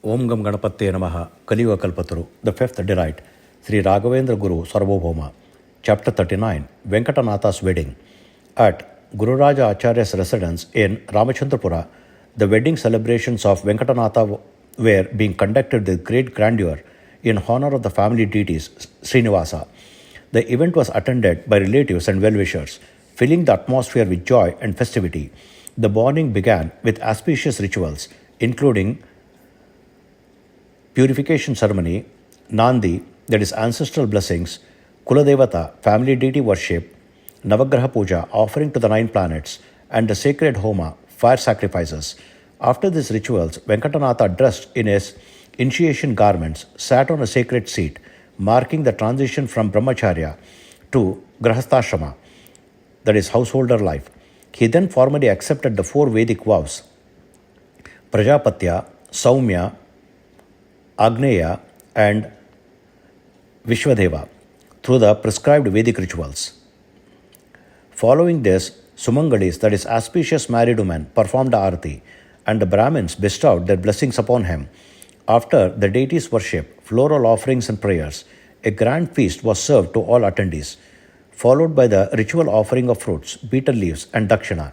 Om Gam Ganapate Namaha, Kaliyugada Kalpataru, the fifth delight, Shri Raghavendra Guru Sarvabhouma. Chapter 39, Venkatanatha's Wedding. At Guru Raja Acharya's residence in Ramachandrapura, the wedding celebrations of Venkatanatha were being conducted with great grandeur in honor of the family deities Srinivasa. The event was attended by relatives and well-wishers, filling the atmosphere with joy and festivity. The morning began with auspicious rituals, including purification ceremony, Nandi, that is ancestral blessings, Kuladevata, family deity worship, Navagraha Puja, offering to the 9 planets, and the sacred Homa, fire sacrifices. After these rituals, Venkatanatha, dressed in his initiation garments, sat on a sacred seat, marking the transition from Brahmacharya to Grahasthashrama, that is householder life. He then formally accepted the 4 Vedic vows, Prajapatya, Saumya, Agneya, and Vishwadeva, through the prescribed Vedic rituals. Following this, Sumangalis, that is auspicious married women, performed the Arati, and the Brahmins bestowed their blessings upon him. After the deity's worship, floral offerings and prayers, a grand feast was served to all attendees, followed by the ritual offering of fruits, betel leaves, and dakshina.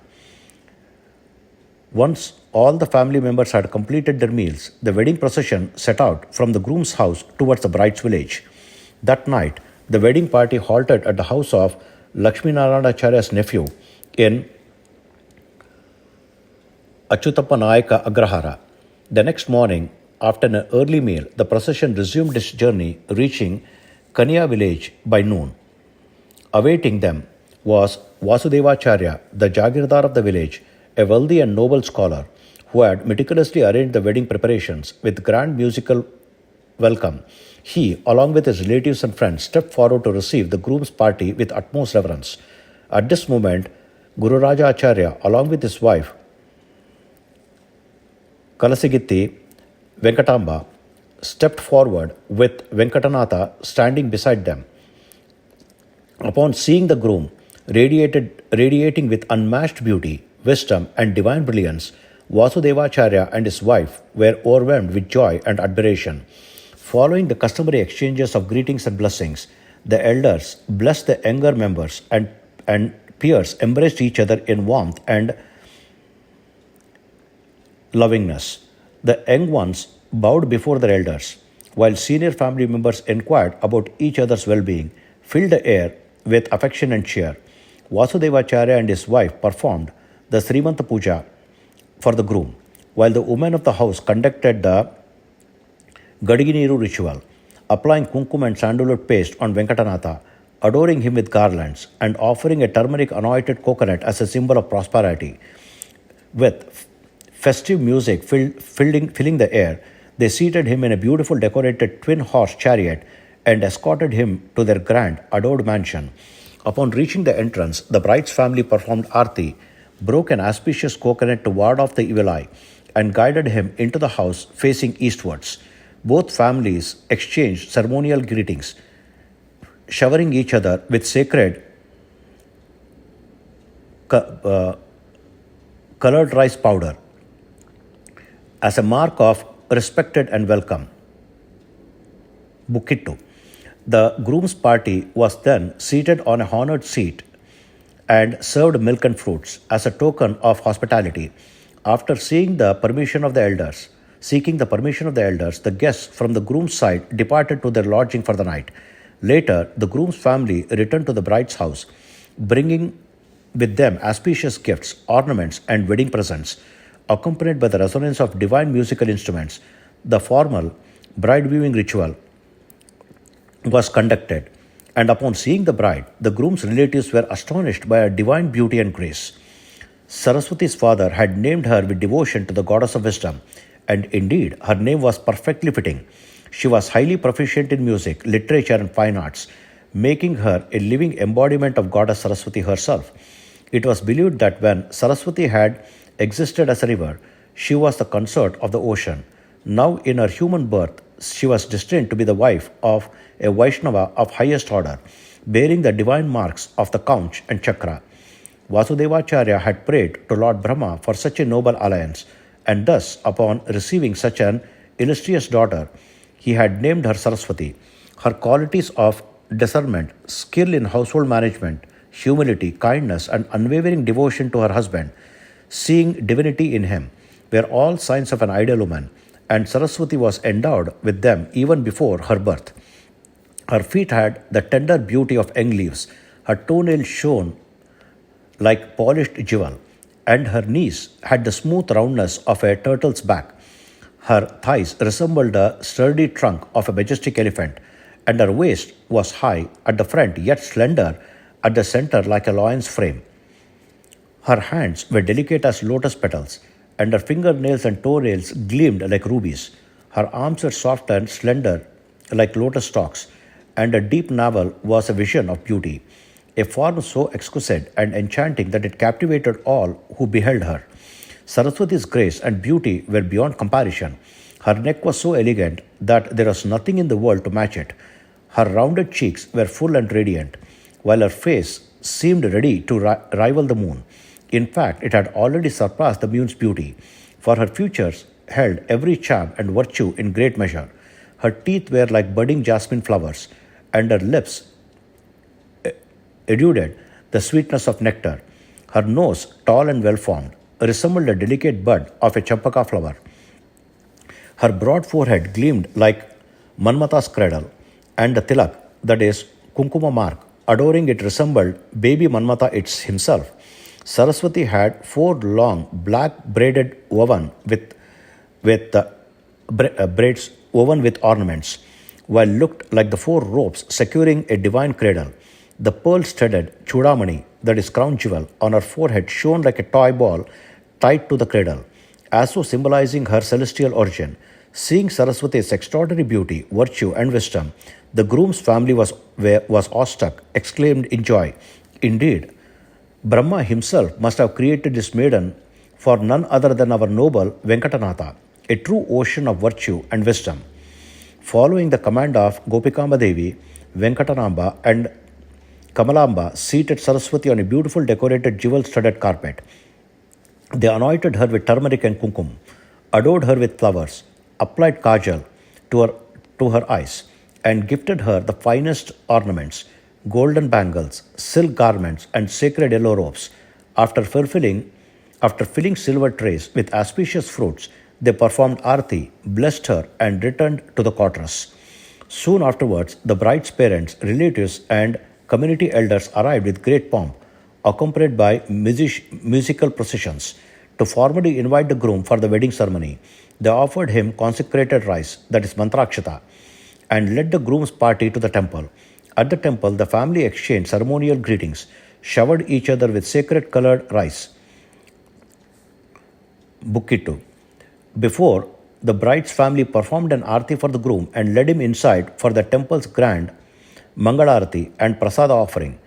Once all the family members had completed their meals, the wedding procession set out from the groom's house towards the bride's village. That night, the wedding party halted at the house of Lakshminarayanacharya's nephew in Achyutappa Nayaka Agrahara. The next morning, after an early meal, the procession resumed its journey, reaching Kanya village by noon. Awaiting them was Vasudevacharya, the Jagirdar of the village, a wealthy and noble scholar who had meticulously arranged the wedding preparations with grand musical welcome. He, along with his relatives and friends, stepped forward to receive the groom's party with utmost reverence. At this moment, Guru Raja Acharya, along with his wife, Kalasigitti Venkatamba, stepped forward with Venkatanatha standing beside them. Upon seeing the groom, radiating with unmatched beauty, wisdom, and divine brilliance, Vasudevacharya and his wife were overwhelmed with joy and admiration. Following the customary exchanges of greetings and blessings, the elders blessed the younger members, and peers embraced each other in warmth and lovingness. The young ones bowed before their elders, while senior family members inquired about each other's well-being, filled the air with affection and cheer. Vasudevacharya and his wife performed the Srimanta Puja for the groom, while the women of the house conducted the Gadiginiru ritual, applying kumkum and sandalwood paste on Venkatanatha, adoring him with garlands, and offering a turmeric anointed coconut as a symbol of prosperity. With festive music filling the air, they seated him in a beautiful decorated twin-horse chariot and escorted him to their grand, adored mansion. Upon reaching the entrance, the bride's family performed Aarti, broke an auspicious coconut to ward off the evil eye, and guided him into the house facing eastwards. Both families exchanged ceremonial greetings, showering each other with sacred colored rice powder as a mark of respected and welcome. Bukittu. The groom's party was then seated on a honored seat and served milk and fruits as a token of hospitality. After seeking the permission of the elders, the guests from the groom's side departed to their lodging for the night. Later, the groom's family returned to the bride's house, bringing with them auspicious gifts, ornaments, and wedding presents. Accompanied by the resonance of divine musical instruments, the formal bride viewing ritual was conducted, and upon seeing the bride, the groom's relatives were astonished by her divine beauty and grace. Saraswati's father had named her with devotion to the goddess of wisdom, and indeed her name was perfectly fitting. She was highly proficient in music, literature, and fine arts, making her a living embodiment of goddess Saraswati herself. It was believed that when Saraswati had existed as a river, she was the consort of the ocean. Now, in her human birth, she was destined to be the wife of a Vaishnava of highest order, bearing the divine marks of the Kaunch and Chakra. Vasudevacharya had prayed to Lord Brahma for such a noble alliance, and thus, upon receiving such an illustrious daughter, he had named her Saraswati. Her qualities of discernment, skill in household management, humility, kindness, and unwavering devotion to her husband, seeing divinity in him, were all signs of an ideal woman, and Saraswati was endowed with them even before her birth. Her feet had the tender beauty of young leaves, her toenails shone like polished jewel, and her knees had the smooth roundness of a turtle's back. Her thighs resembled the sturdy trunk of a majestic elephant, and her waist was high at the front yet slender at the center like a lion's frame. Her hands were delicate as lotus petals, and her fingernails and toenails gleamed like rubies. Her arms were soft and slender like lotus stalks, and her deep navel was a vision of beauty, a form so exquisite and enchanting that it captivated all who beheld her. Saraswati's grace and beauty were beyond comparison. Her neck was so elegant that there was nothing in the world to match it. Her rounded cheeks were full and radiant, while her face seemed ready to rival the moon. In fact, it had already surpassed the moon's beauty, for her features held every charm and virtue in great measure. Her teeth were like budding jasmine flowers, and her lips exuded the sweetness of nectar. Her nose, tall and well formed, resembled a delicate bud of a champaka flower. Her broad forehead gleamed like Manmata's cradle, and the tilak, that is, kunkuma mark, adoring it resembled baby Manmata himself. Saraswati had four long black braided braids woven with ornaments, while looked like the four ropes securing a divine cradle. The pearl-studded chudamani, that is crown jewel, on her forehead shone like a toy ball tied to the cradle, as so symbolizing her celestial origin. Seeing Saraswati's extraordinary beauty, virtue, and wisdom, the groom's family was awestruck, exclaimed in joy, "Indeed, Brahma himself must have created this maiden for none other than our noble Venkatanatha, a true ocean of virtue and wisdom." Following the command of Gopikamba Devi, Venkatanamba and Kamalamba seated Saraswati on a beautiful decorated jewel-studded carpet. They anointed her with turmeric and kumkum, adored her with flowers, applied kajal to her eyes, and gifted her the finest ornaments, golden bangles, silk garments, and sacred yellow robes. After filling silver trays with auspicious fruits, they performed arti, blessed her, and returned to the quarters. Soon afterwards, the bride's parents, relatives, and community elders arrived with great pomp, accompanied by musical processions, to formally invite the groom for the wedding ceremony. They offered him consecrated rice, that is mantrakshata, and led the groom's party to the temple. At the temple, the family exchanged ceremonial greetings, showered each other with sacred colored rice, bukittu. Before, the bride's family performed an arti for the groom and led him inside for the temple's grand Mangalarati and Prasada offering.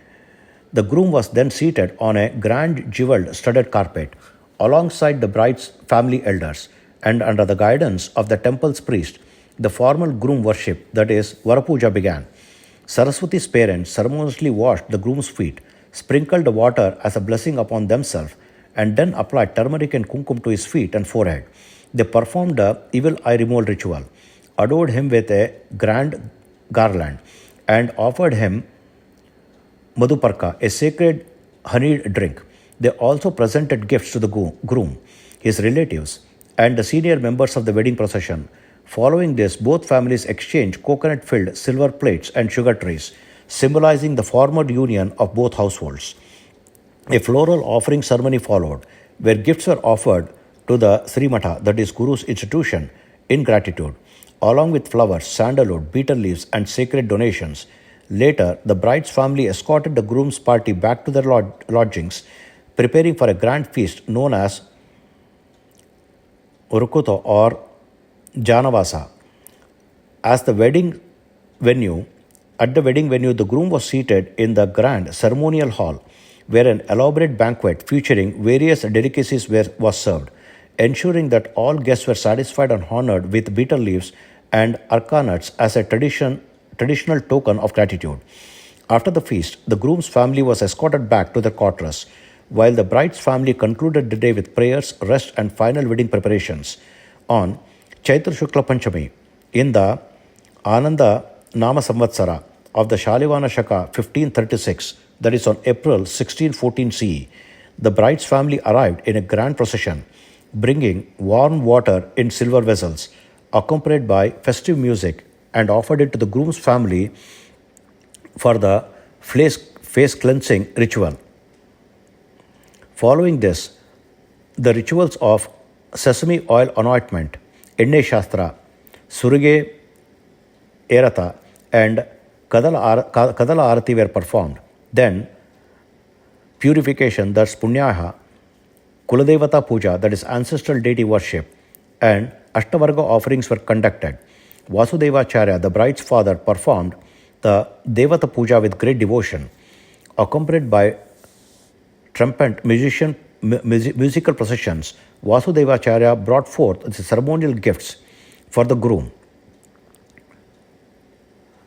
The groom was then seated on a grand jeweled studded carpet alongside the bride's family elders, and under the guidance of the temple's priest, the formal groom worship, that is, Varapuja, began. Saraswati's parents ceremoniously washed the groom's feet, sprinkled the water as a blessing upon themselves, and then applied turmeric and kumkum to his feet and forehead. They performed the evil eye removal ritual, adored him with a grand garland, and offered him madhuparka, a sacred honeyed drink. They also presented gifts to the groom, his relatives, and the senior members of the wedding procession. Following this, both families exchanged coconut-filled silver plates and sugar trays, symbolizing the formal union of both households. A floral offering ceremony followed, where gifts were offered to the Srimata, that is Guru's institution, in gratitude, along with flowers, sandalwood, betel leaves, and sacred donations. Later, the bride's family escorted the groom's party back to their lodgings, preparing for a grand feast known as Urukuto or Janavasa. At the wedding venue, the groom was seated in the grand ceremonial hall, where an elaborate banquet featuring various delicacies was served, ensuring that all guests were satisfied and honored with betel leaves and arka nuts as a traditional token of gratitude. After the feast, the groom's family was escorted back to their quarters, while the bride's family concluded the day with prayers, rest, and final wedding preparations. On Chaitra Shukla Panchami, in the Ananda Nama Samvatsara of the Shalivana Shaka 1536, that is on April 1614 CE, the bride's family arrived in a grand procession, bringing warm water in silver vessels, accompanied by festive music, and offered it to the groom's family for the face cleansing ritual. Following this, the rituals of sesame oil anointment, Enne Shastra, Surige Erata, and Kadala Arati were performed. Then, purification, that's Punyaha, Kuladevata Puja, that is ancestral deity worship, and Ashtavarga offerings were conducted. Vasudevacharya, the bride's father, performed the Devata Puja with great devotion, accompanied by trumpet musical processions. Vasudevacharya brought forth the ceremonial gifts for the groom.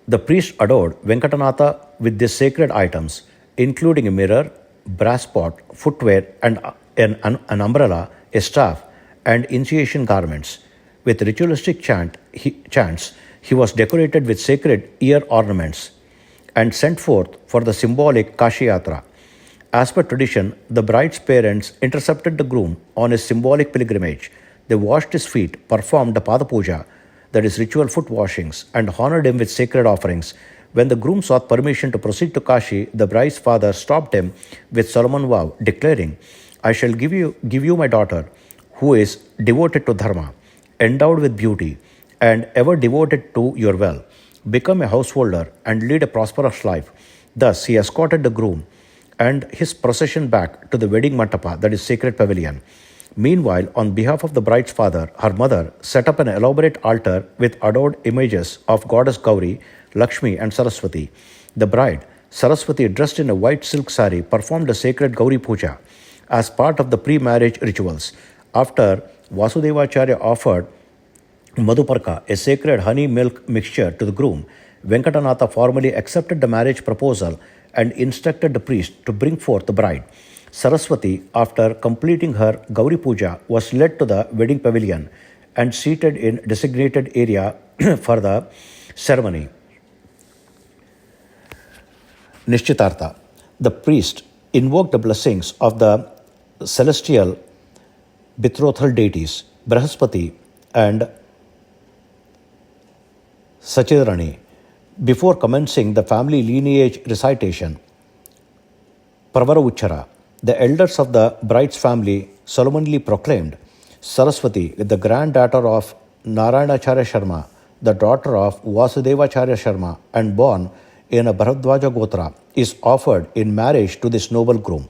The priest adored Venkatanatha with these sacred items, including a mirror, brass pot, footwear, and an umbrella, a staff, and initiation garments. With ritualistic chants, he was decorated with sacred ear ornaments and sent forth for the symbolic Kashi Yatra. As per tradition, the bride's parents intercepted the groom on his symbolic pilgrimage. They washed his feet, performed the Pada Puja, that is ritual foot washings, and honored him with sacred offerings. When the groom sought permission to proceed to Kashi, the bride's father stopped him with solemn vow, declaring, "I shall give you my daughter, who is devoted to dharma, endowed with beauty, and ever devoted to your well. Become a householder and lead a prosperous life." Thus, he escorted the groom and his procession back to the wedding mandapa, that is sacred pavilion. Meanwhile, on behalf of the bride's father, her mother set up an elaborate altar with adored images of goddess Gauri, Lakshmi, and Saraswati. The bride, Saraswati, dressed in a white silk sari, performed a sacred Gauri Puja as part of the pre-marriage rituals. After Vasudevacharya offered Madhuparka, a sacred honey milk mixture, to the groom, Venkatanatha formally accepted the marriage proposal and instructed the priest to bring forth the bride. Saraswati, after completing her Gauri Puja, was led to the wedding pavilion and seated in designated area for the ceremony. Nishchitartha. The priest invoked the blessings of the celestial betrothal deities, Brahaspati and Sachidrani, before commencing the family lineage recitation. Pravara Uchara. The elders of the bride's family solemnly proclaimed, "Saraswati, the granddaughter of Naranacharya Sharma, the daughter of Vasudevacharya Sharma, and born in a Bharadwaja Gotra, is offered in marriage to this noble groom."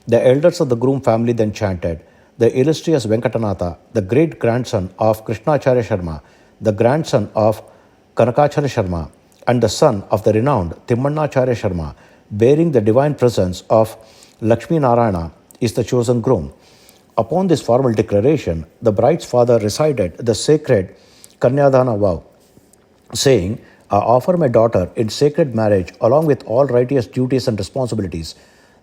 The elders of the groom family then chanted, "The illustrious Venkatanatha, the great grandson of Krishnacharya Sharma, the grandson of Kanakacharya Sharma, and the son of the renowned Timmannacharya Sharma, bearing the divine presence of Lakshmi Narayana, is the chosen groom." Upon this formal declaration, the bride's father recited the sacred Kanyadana vow, saying, "I offer my daughter in sacred marriage along with all righteous duties and responsibilities."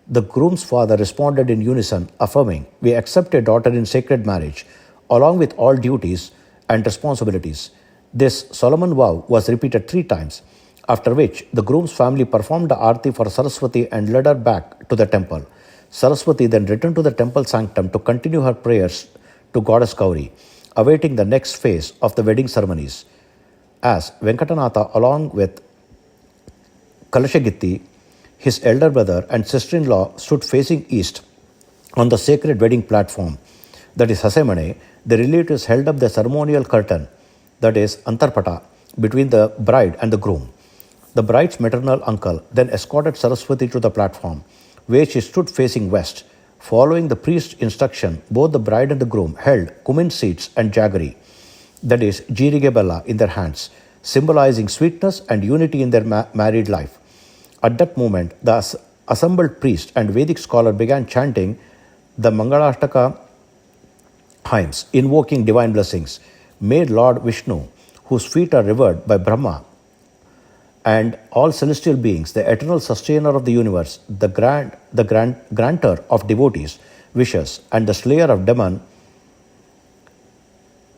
The groom's father responded in unison, affirming, "We accept your daughter in sacred marriage along with all duties and responsibilities." This solemn vow was repeated 3 times, after which the groom's family performed the arti for Saraswati and led her back to the temple. Saraswati then returned to the temple sanctum to continue her prayers to goddess Gauri, awaiting the next phase of the wedding ceremonies. As Venkatanatha, along with Kalashagitti, his elder brother and sister-in-law, stood facing east on the sacred wedding platform, that is Hasemane, the relatives held up the ceremonial curtain, that is Antarpata, between the bride and the groom. The bride's maternal uncle then escorted Saraswati to the platform, where she stood facing west. Following the priest's instruction, both the bride and the groom held cumin seeds and jaggery, that is Jirige Bella, in their hands, symbolizing sweetness and unity in their married life. At that moment, the assembled priest and Vedic scholar began chanting the Mangalashtaka hymns, invoking divine blessings. May Lord Vishnu, whose feet are revered by Brahma and all celestial beings, the eternal sustainer of the universe, the granter of devotees' wishes, and the slayer of demon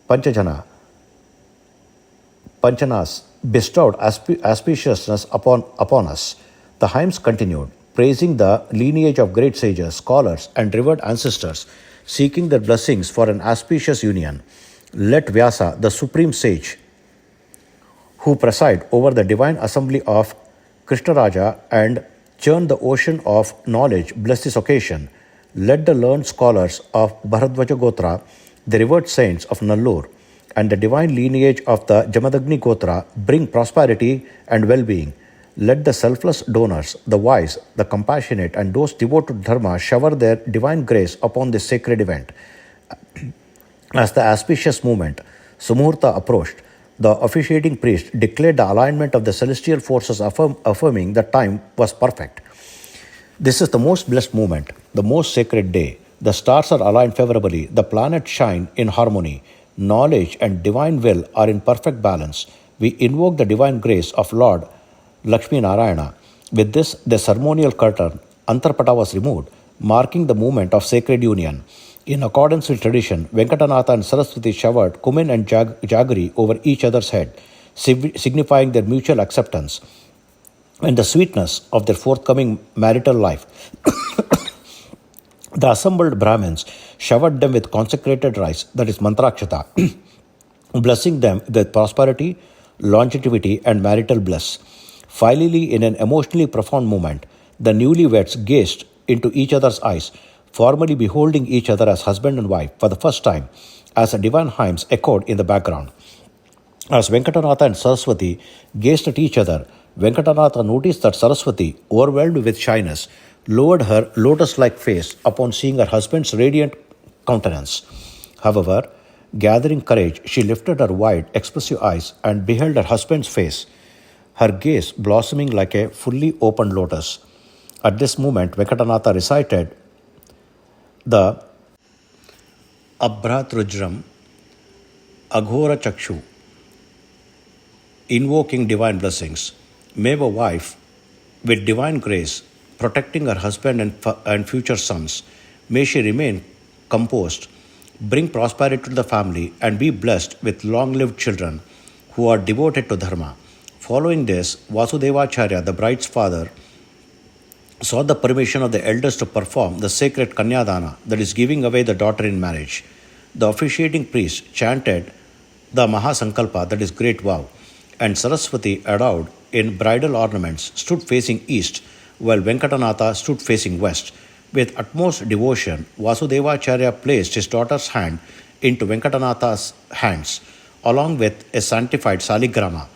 Panchajana, Panchanas bestowed auspiciousness upon us. The hymns continued, praising the lineage of great sages, scholars, and revered ancestors, seeking their blessings for an auspicious union. Let Vyasa, the supreme sage, who preside over the divine assembly of Krishnaraja and churn the ocean of knowledge, bless this occasion. Let the learned scholars of Bharadwaja Gotra, the revered saints of Nallur, and the divine lineage of the Jamadagni Gotra bring prosperity and well being. Let the selfless donors, the wise, the compassionate, and those devoted to Dharma shower their divine grace upon this sacred event. As the auspicious moment, Sumuhurta, approached, the officiating priest declared the alignment of the celestial forces, affirming that time was perfect. This is the most blessed moment, the most sacred day. The stars are aligned favorably, the planets shine in harmony, knowledge and divine will are in perfect balance. We invoke the divine grace of Lord Lakshmi Narayana. With this, the ceremonial curtain, Antarpata, was removed, marking the moment of sacred union. In accordance with tradition, Venkatanatha and Saraswati showered cumin and jaggery over each other's head, signifying their mutual acceptance and the sweetness of their forthcoming marital life. The assembled Brahmins showered them with consecrated rice, that is mantrakshata, blessing them with prosperity, longevity, and marital bliss. Finally, in an emotionally profound moment, the newlyweds gazed into each other's eyes, formally beholding each other as husband and wife for the first time, as the divine hymns echoed in the background. As Venkatanatha and Saraswati gazed at each other, Venkatanatha noticed that Saraswati, overwhelmed with shyness, lowered her lotus-like face upon seeing her husband's radiant countenance. However, gathering courage, she lifted her wide, expressive eyes and beheld her husband's face, her gaze blossoming like a fully opened lotus. At this moment, Venkatanatha recited the Abhratrujram Aghora Chakshu, invoking divine blessings. May a wife, with divine grace, protecting her husband and future sons, may she remain composed, bring prosperity to the family, and be blessed with long-lived children who are devoted to Dharma. Following this, Vasudevacharya, the bride's father, sought the permission of the elders to perform the sacred Kanyadana, that is, giving away the daughter in marriage. The officiating priest chanted the Mahasankalpa, that is, great vow, and Saraswati, adorned in bridal ornaments, stood facing east, while Venkatanatha stood facing west. With utmost devotion, Vasudevacharya placed his daughter's hand into Venkatanatha's hands, along with a sanctified saligrama,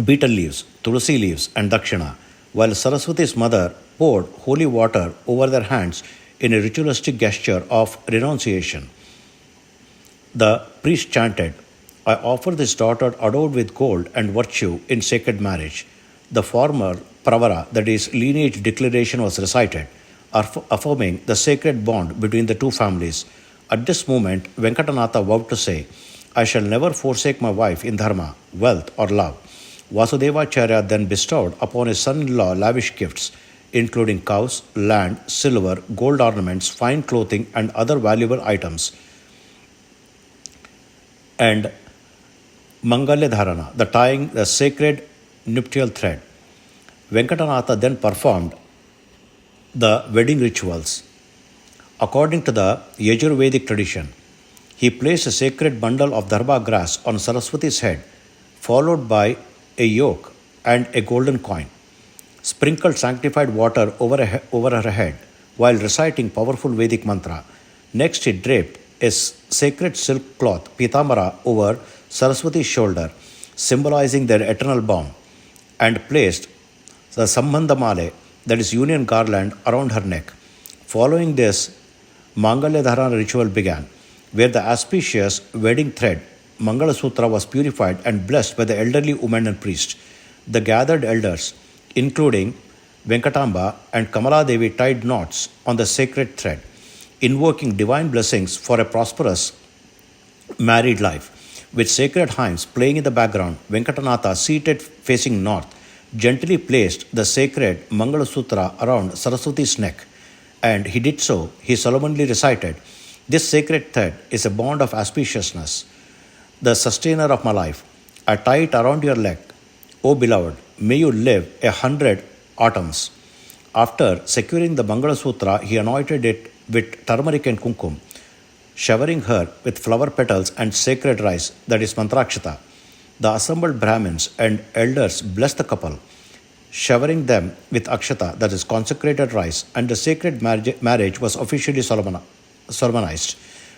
betel leaves, tulsi leaves, and dakshina, while Saraswati's mother poured holy water over their hands in a ritualistic gesture of renunciation. The priest chanted, I offer this daughter adorned with gold and virtue in sacred marriage. The former pravara, that is, lineage declaration, was recited, affirming the sacred bond between the two families. At this moment, Venkatanatha vowed to say, I shall never forsake my wife in dharma, wealth, or love. Vasudevacharya then bestowed upon his son-in-law lavish gifts, including cows, land, silver, gold ornaments, fine clothing, and other valuable items, and Mangalya Dharana, the tying the sacred nuptial thread. Venkatanatha then performed the wedding rituals. According to the Yajurvedic tradition, he placed a sacred bundle of dharma grass on Saraswati's head, followed by a yoke and a golden coin, sprinkled sanctified water over her head while reciting powerful Vedic mantra. Next, he draped a sacred silk cloth, pitamara, over Saraswati's shoulder, symbolizing their eternal bond, and placed the Sambandhamale, that is, union garland, around her neck. Following this, Mangalya Dharana ritual began, where the auspicious wedding thread, Mangala Sutra, was purified and blessed by the elderly woman and priest. The gathered elders, including Venkatamba and Kamala Devi, tied knots on the sacred thread, invoking divine blessings for a prosperous married life. With sacred hymns playing in the background, Venkatanatha, seated facing north, gently placed the sacred Mangala Sutra around Saraswati's neck, and he did so. He solemnly recited, This sacred thread is a bond of auspiciousness, the sustainer of my life. I tie it around your leg. O beloved, may you live 100 autumns. After securing the Mangala Sutra, he anointed it with turmeric and kumkum, showering her with flower petals and sacred rice, that is mantrakshata. The assembled Brahmins and elders blessed the couple, showering them with akshata, that is consecrated rice, and the sacred marriage was officially solemnized.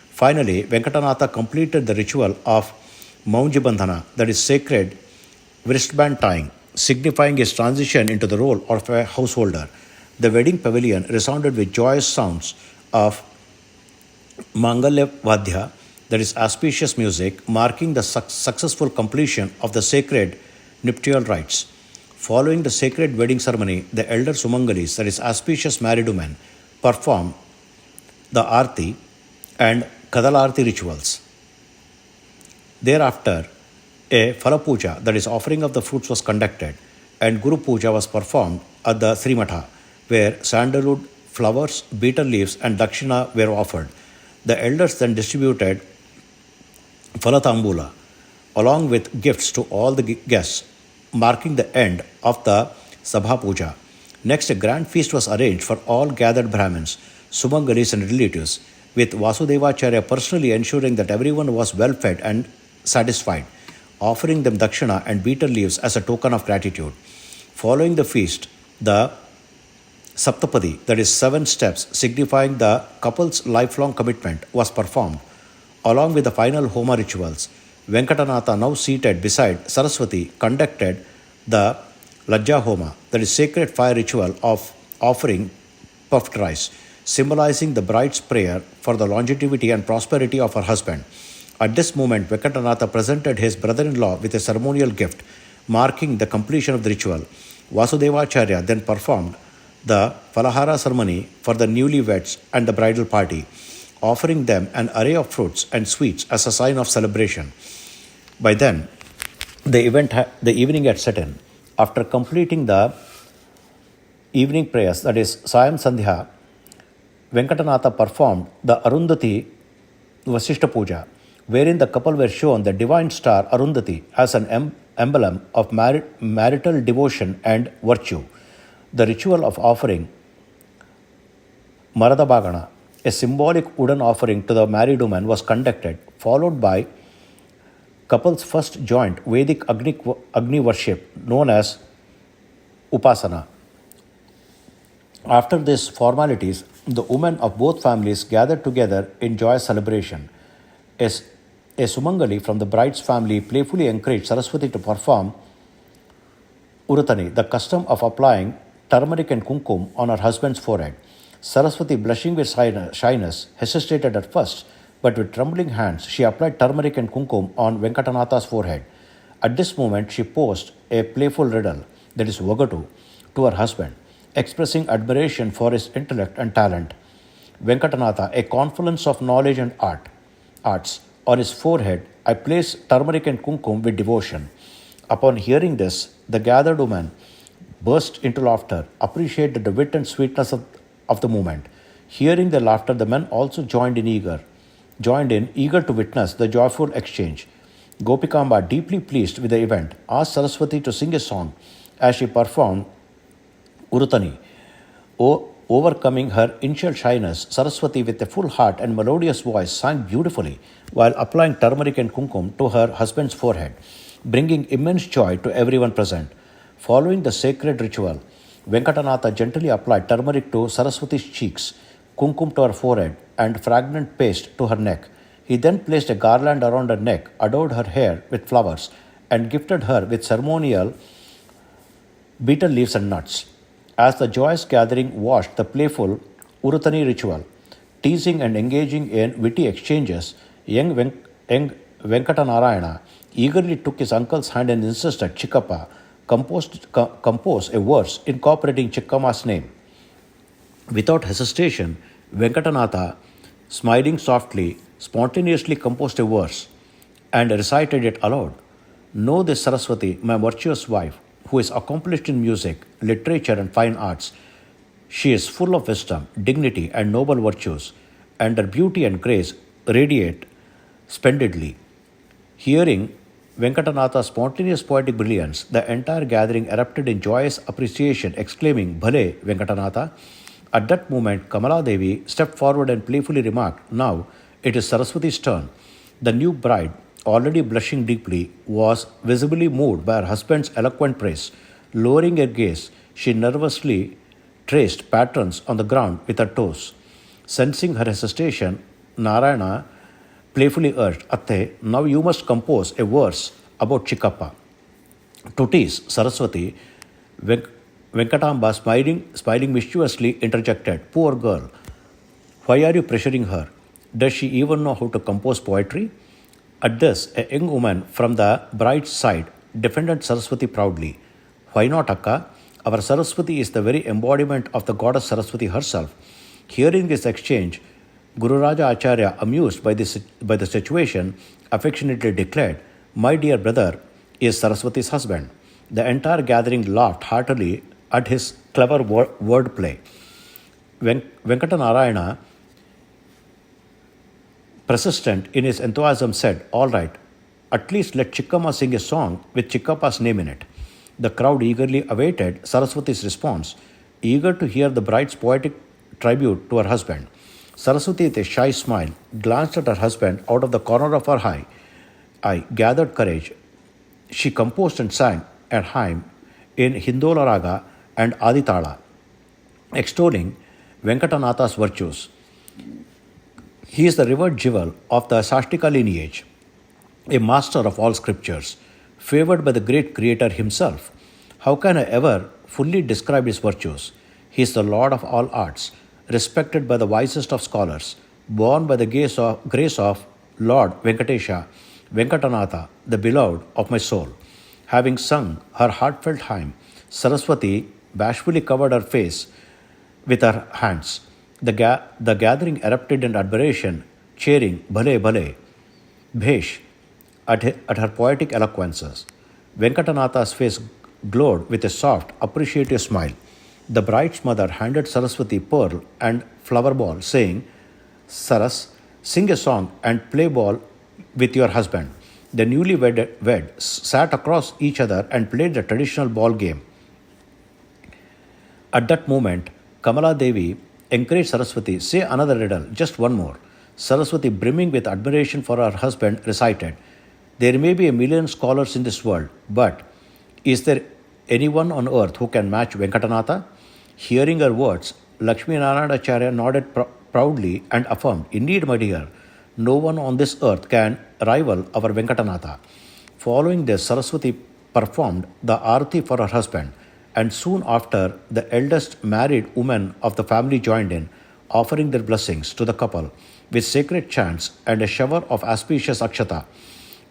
Finally, Venkatanatha completed the ritual of Maunjibandhana, that is sacred wristband tying, signifying his transition into the role of a householder. The wedding pavilion resounded with joyous sounds of Mangalya Vadhya, that is auspicious music, marking the successful completion of the sacred nuptial rites. Following the sacred wedding ceremony, the elder Sumangalis, that is auspicious married women, perform the Arti and Kadalarti rituals. Thereafter, a Phala Puja, that is offering of the fruits, was conducted, and Guru Puja was performed at the Srimatha, where sandalwood, flowers, betel leaves, and dakshina were offered. The elders then distributed Phalatambula along with gifts to all the guests, marking the end of the Sabha Puja. Next, a grand feast was arranged for all gathered Brahmins, Sumangalis, and relatives, with Vasudevacharya personally ensuring that everyone was well fed and satisfied, offering them dakshina and betel leaves as a token of gratitude. Following the feast, the Saptapadi, that is 7 steps signifying the couple's lifelong commitment, was performed. Along with the final Homa rituals, Venkatanatha, now seated beside Saraswati, conducted the Lajja Homa, that is sacred fire ritual of offering puffed rice, symbolizing the bride's prayer for the longevity and prosperity of her husband. At this moment, Venkatanatha presented his brother-in-law with a ceremonial gift, marking the completion of the ritual. Vasudevacharya then performed the Falahara ceremony for the newlyweds and the bridal party, offering them an array of fruits and sweets as a sign of celebration. By then, the evening had set in. After completing the evening prayers, that is Sayam Sandhya, Venkatanatha performed the Arundhati Vasishta Puja, wherein the couple were shown the divine star Arundhati as an emblem of marital devotion and virtue. The ritual of offering Maradabagana, a symbolic wooden offering to the married woman, was conducted, followed by couple's first joint Vedic Agni worship known as Upasana. After these formalities, the women of both families gathered together in joyous celebration. As a Sumangali from the bride's family playfully encouraged Saraswati to perform Urutani, the custom of applying turmeric and kumkum on her husband's forehead. Saraswati, blushing with shyness, hesitated at first, but with trembling hands she applied turmeric and kumkum on Venkatanatha's forehead. At this moment, she posed a playful riddle, that is Vagatu, to her husband, expressing admiration for his intellect and talent. Venkatanatha, a confluence of knowledge and arts, on his forehead I place turmeric and kumkum with devotion. Upon hearing this, the gathered women burst into laughter, appreciated the wit and sweetness of the moment. Hearing the laughter, the men also joined in, eager to witness the joyful exchange. Gopikamba, deeply pleased with the event, asked Saraswati to sing a song as she performed Urutani. Overcoming her initial shyness, Saraswati, with a full heart and melodious voice, sang beautifully while applying turmeric and kumkum to her husband's forehead, bringing immense joy to everyone present. Following the sacred ritual, Venkatanatha gently applied turmeric to Saraswati's cheeks, kumkum to her forehead, and fragrant paste to her neck. He then placed a garland around her neck, adorned her hair with flowers, and gifted her with ceremonial betel leaves and nuts. As the joyous gathering watched the playful Urutani ritual, teasing and engaging in witty exchanges, young Venkatanarayana eagerly took his uncle's hand and insisted Chikkappa compose a verse incorporating Chikkama's name. Without hesitation, Venkatanatha, smiling softly, spontaneously composed a verse and recited it aloud. Know this, Saraswati, my virtuous wife, who is accomplished in music, literature, and fine arts. She is full of wisdom, dignity, and noble virtues, and her beauty and grace radiate splendidly. Hearing Venkatanatha's spontaneous poetic brilliance, the entire gathering erupted in joyous appreciation, exclaiming, Bhale, Venkatanatha. At that moment, Kamala Devi stepped forward and playfully remarked, Now it is Saraswati's turn. The new bride, already blushing deeply, was visibly moved by her husband's eloquent praise. Lowering her gaze, she nervously traced patterns on the ground with her toes. Sensing her hesitation, Narayana playfully urged, Atte, now you must compose a verse about Chikkappa. To tease Saraswati, Venkatamba, smiling mischievously, interjected, Poor girl, why are you pressuring her? Does she even know how to compose poetry? At this, a young woman from the bride's side defended Saraswati proudly. Why not, Akka? Our Saraswati is the very embodiment of the goddess Saraswati herself. Hearing this exchange, Guru Raja Acharya, amused by the situation, affectionately declared, My dear brother is Saraswati's husband. The entire gathering laughed heartily at his clever wordplay. Venkatanarayana, persistent in his enthusiasm, said, All right, at least let Chikkama sing a song with Chikkappa's name in it. The crowd eagerly awaited Saraswati's response, eager to hear the bride's poetic tribute to her husband. Saraswati, with a shy smile, glanced at her husband out of the corner of her eye, gathered courage. She composed and sang a hymn in Hindola Raga and Aditala, extolling Venkatanatha's virtues. He is the revered jewel of the Sashtika lineage, a master of all scriptures, favored by the great Creator himself. How can I ever fully describe his virtues? He is the Lord of all arts, respected by the wisest of scholars, born by the grace of Lord Venkatesha, Venkatanatha, the beloved of my soul. Having sung her heartfelt hymn, Saraswati bashfully covered her face with her hands. The gathering erupted in admiration, cheering Bhale Bhale, Bhesh, at her poetic eloquences. Venkatanatha's face glowed with a soft, appreciative smile. The bride's mother handed Saraswati pearl and flower ball, saying, Saras, sing a song and play ball with your husband. The newly wed sat across each other and played the traditional ball game. At that moment, Kamala Devi encouraged Saraswati, Say another riddle, just one more. Saraswati, brimming with admiration for her husband, recited, There may be a million scholars in this world, but is there anyone on earth who can match Venkatanatha? Hearing her words, Lakshmi Narayana nodded proudly and affirmed, Indeed, my dear, no one on this earth can rival our Venkatanatha. Following this, Saraswati performed the arati for her husband, and soon after, the eldest married women of the family joined in, offering their blessings to the couple with sacred chants and a shower of auspicious akshata.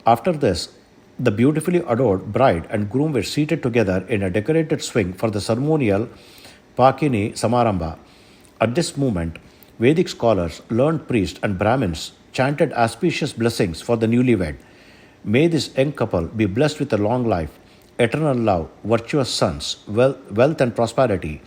After this, the beautifully adored bride and groom were seated together in a decorated swing for the ceremonial Pakini Samaramba. At this moment, Vedic scholars, learned priests, and Brahmins chanted auspicious blessings for the newlywed. May this young couple be blessed with a long life, eternal love, virtuous sons, wealth and prosperity,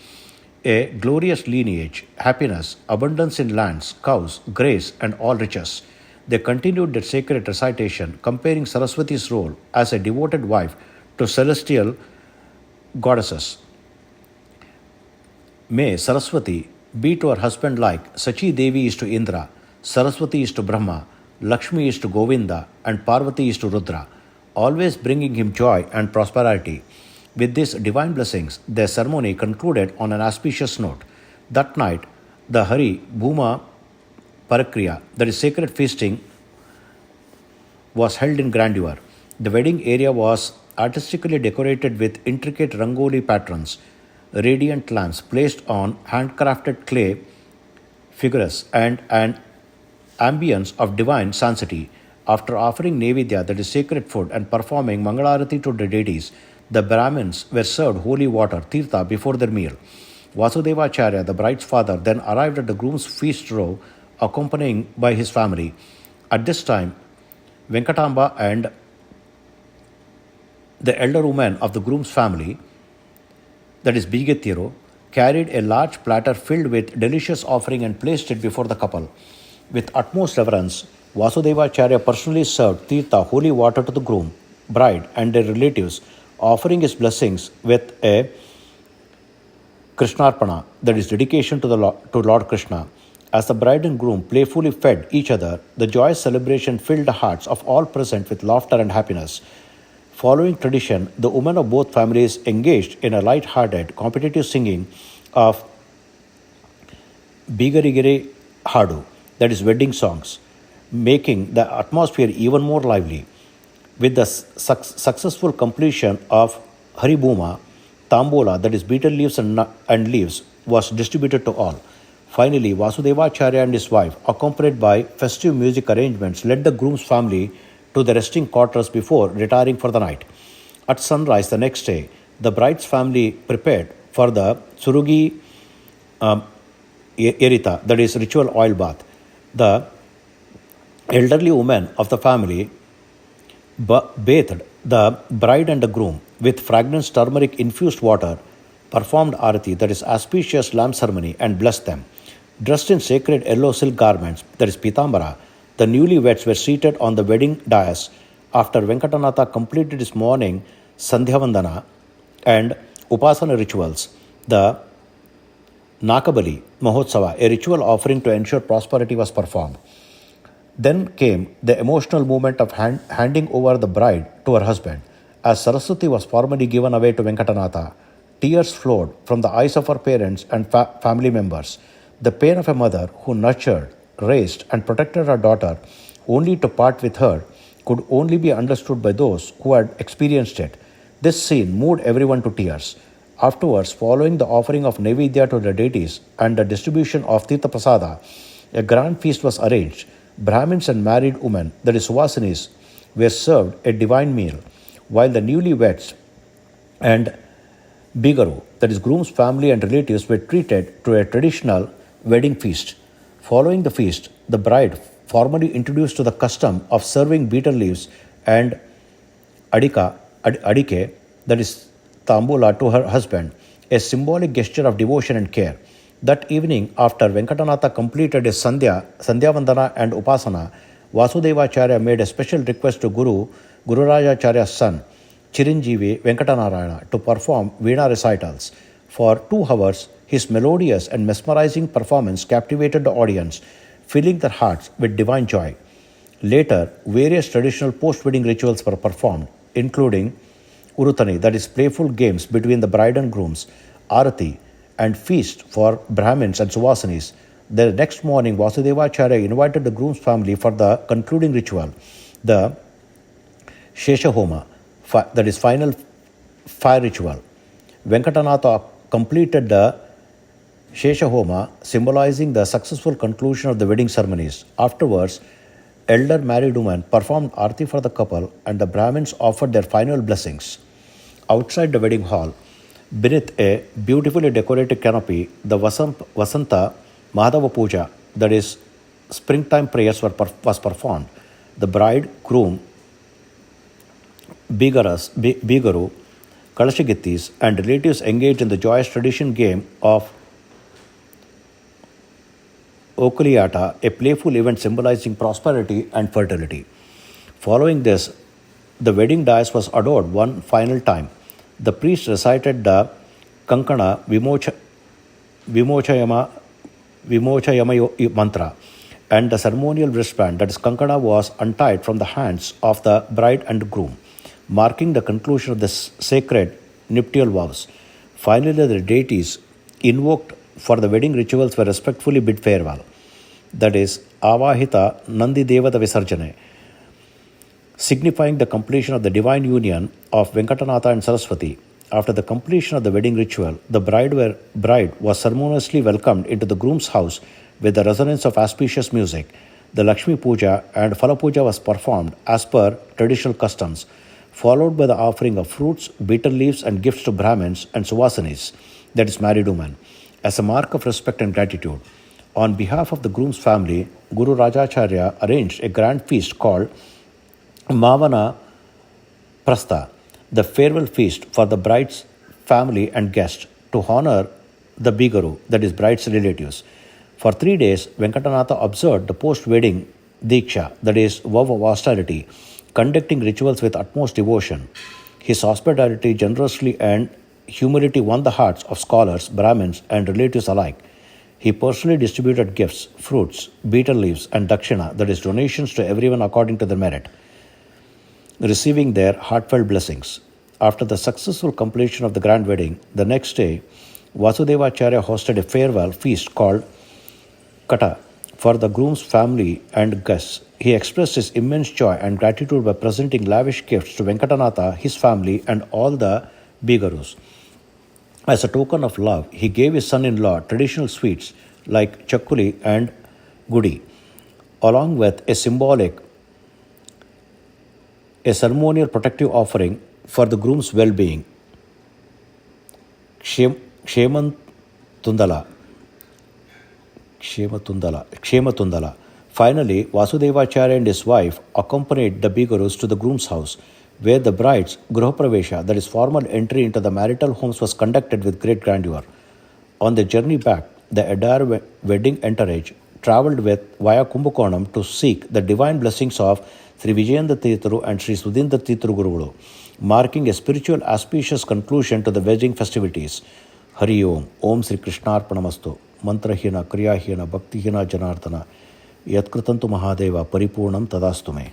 a glorious lineage, happiness, abundance in lands, cows, grace, and all riches. They continued their sacred recitation, comparing Saraswati's role as a devoted wife to celestial goddesses. May Saraswati be to her husband like Sachi Devi is to Indra, Saraswati is to Brahma, Lakshmi is to Govinda, and Parvati is to Rudra, always bringing him joy and prosperity. With these divine blessings, their ceremony concluded on an auspicious note. That night, the Sarvabhouma Parakriya, that is sacred feasting, was held in grandeur. The wedding area was artistically decorated with intricate rangoli patterns, radiant lamps placed on handcrafted clay figures, and an ambience of divine sanctity. After offering Nevidya, that is sacred food, and performing Mangalarati to the deities, the Brahmins were served holy water, tirtha, before their meal. Vasudevacharya, the bride's father, then arrived at the groom's feast row, accompanied by his family. At this time, Venkatamba and the elder woman of the groom's family, that is Bigettiru, carried a large platter filled with delicious offering and placed it before the couple. With utmost reverence, Vasudevacharya personally served tirtha, holy water, to the groom, bride and their relatives, offering his blessings with a Krishnarpana, that is dedication to to Lord Krishna. As the bride and groom playfully fed each other, the joyous celebration filled the hearts of all present with laughter and happiness. Following tradition, the women of both families engaged in a light-hearted, competitive singing of Bigarigiri Hadu, that is wedding songs, making the atmosphere even more lively. With the successful completion of Haribhuma, Tambola, that is betel leaves and leaves, was distributed to all. Finally, Vasudevacharya and his wife, accompanied by festive music arrangements, led the groom's family to the resting quarters before retiring for the night. At sunrise the next day, the bride's family prepared for the Surugi Erita, that is ritual oil bath. The elderly women of the family bathed the bride and the groom with fragrant turmeric infused water, performed arati, that is auspicious lamp ceremony, and blessed them. Dressed in sacred yellow silk garments, that is pitambara, the newlyweds were seated on the wedding dais after Venkatanatha completed his morning Sandhyavandana and Upasana rituals. The Nakabali Mahotsava, a ritual offering to ensure prosperity, was performed. Then came the emotional moment of handing over the bride to her husband. As Saraswati was formally given away to Venkatanatha, tears flowed from the eyes of her parents and family members. The pain of a mother who nurtured, raised, and protected her daughter only to part with her could only be understood by those who had experienced it. This scene moved everyone to tears. Afterwards, following the offering of Naivedya to the deities and the distribution of Tirtha Prasada, a grand feast was arranged. Brahmins and married women, that is Suvasinis, were served a divine meal, while the newlyweds and Bigaru, that is groom's family and relatives, were treated to a traditional wedding feast. Following the feast, the bride, formally introduced to the custom of serving betel leaves and adike, that is tambula, to her husband, a symbolic gesture of devotion and care. That evening, after Venkatanatha completed his Sandhyavandana and Upasana, Vasudevacharya made a special request to Guru Rajacharya's son, Chiranjeevi Venkatanarayana, to perform Veena recitals. For 2 hours, his melodious and mesmerizing performance captivated the audience, filling their hearts with divine joy. Later, various traditional post-wedding rituals were performed, including Urutani, that is playful games between the bride and grooms, Arati, and feast for Brahmins and Suvasinis. The next morning, Vasudevacharya invited the groom's family for the concluding ritual, the Sheshahoma, that is final fire ritual. Venkatanatha completed the Sheshahoma, symbolizing the successful conclusion of the wedding ceremonies. Afterwards, elder married women performed arti for the couple and the Brahmins offered their final blessings. Outside the wedding hall, beneath a beautifully decorated canopy, the Vasanta Madhava Puja, that is springtime prayers, was performed. The bride, groom, Bigaru, Kalashagittis, and relatives engaged in the joyous tradition game of Okuliyata, a playful event symbolizing prosperity and fertility. Following this, the wedding dais was adored one final time. The priest recited the Kankana Vimochayama mantra, and the ceremonial wristband, that is Kankana, was untied from the hands of the bride and groom, marking the conclusion of the sacred nuptial vows. Finally, the deities invoked for the wedding rituals were respectfully bid farewell, that is Avahita Nandi Devata Visarjane, signifying the completion of the divine union of Venkatanatha and Saraswati. After the completion of the wedding ritual, the bride was ceremoniously welcomed into the groom's house with the resonance of auspicious music. The Lakshmi Puja and Phala Puja was performed as per traditional customs, followed by the offering of fruits, betel leaves, and gifts to Brahmins and Suvasinis, that is married women, as a mark of respect and gratitude. On behalf of the groom's family, Guru Rajacharya arranged a grand feast called Mavana Prastha, the farewell feast for the bride's family and guests, to honor the Bigaru, that is bride's relatives. For 3 days, Venkatanatha observed the post-wedding Diksha, that is vow of austerity, conducting rituals with utmost devotion. His hospitality generously and humility won the hearts of scholars, Brahmins, and relatives alike. He personally distributed gifts, fruits, betel leaves, and dakshina, that is, donations to everyone according to their merit, receiving their heartfelt blessings. After the successful completion of the grand wedding, the next day, Vasudevacharya hosted a farewell feast called Kata for the groom's family and guests. He expressed his immense joy and gratitude by presenting lavish gifts to Venkatanatha, his family, and all the Bigarus. As a token of love, he gave his son-in-law traditional sweets like chakuli and gudi, along with a ceremonial protective offering for the groom's well-being. Kshematundala. Finally, Vasudevacharya and his wife accompanied the Bigarus to the groom's house, where the bride's Gruhapravesha, that is, formal entry into the marital homes, was conducted with great grandeur. On the journey back, the entire wedding entourage travelled via Kumbakonam to seek the divine blessings of Sri Vijayendra Tirtharu and Sri Sudhindra Tirtharu Guruvulu, marking a spiritual auspicious conclusion to the wedding festivities. Hari Om, Om Sri Krishnarpanamastu, Mantrahina, Kriyahina, Bhaktihina Janardana, Yatkritantu Mahadeva, Paripurnam Tadastume.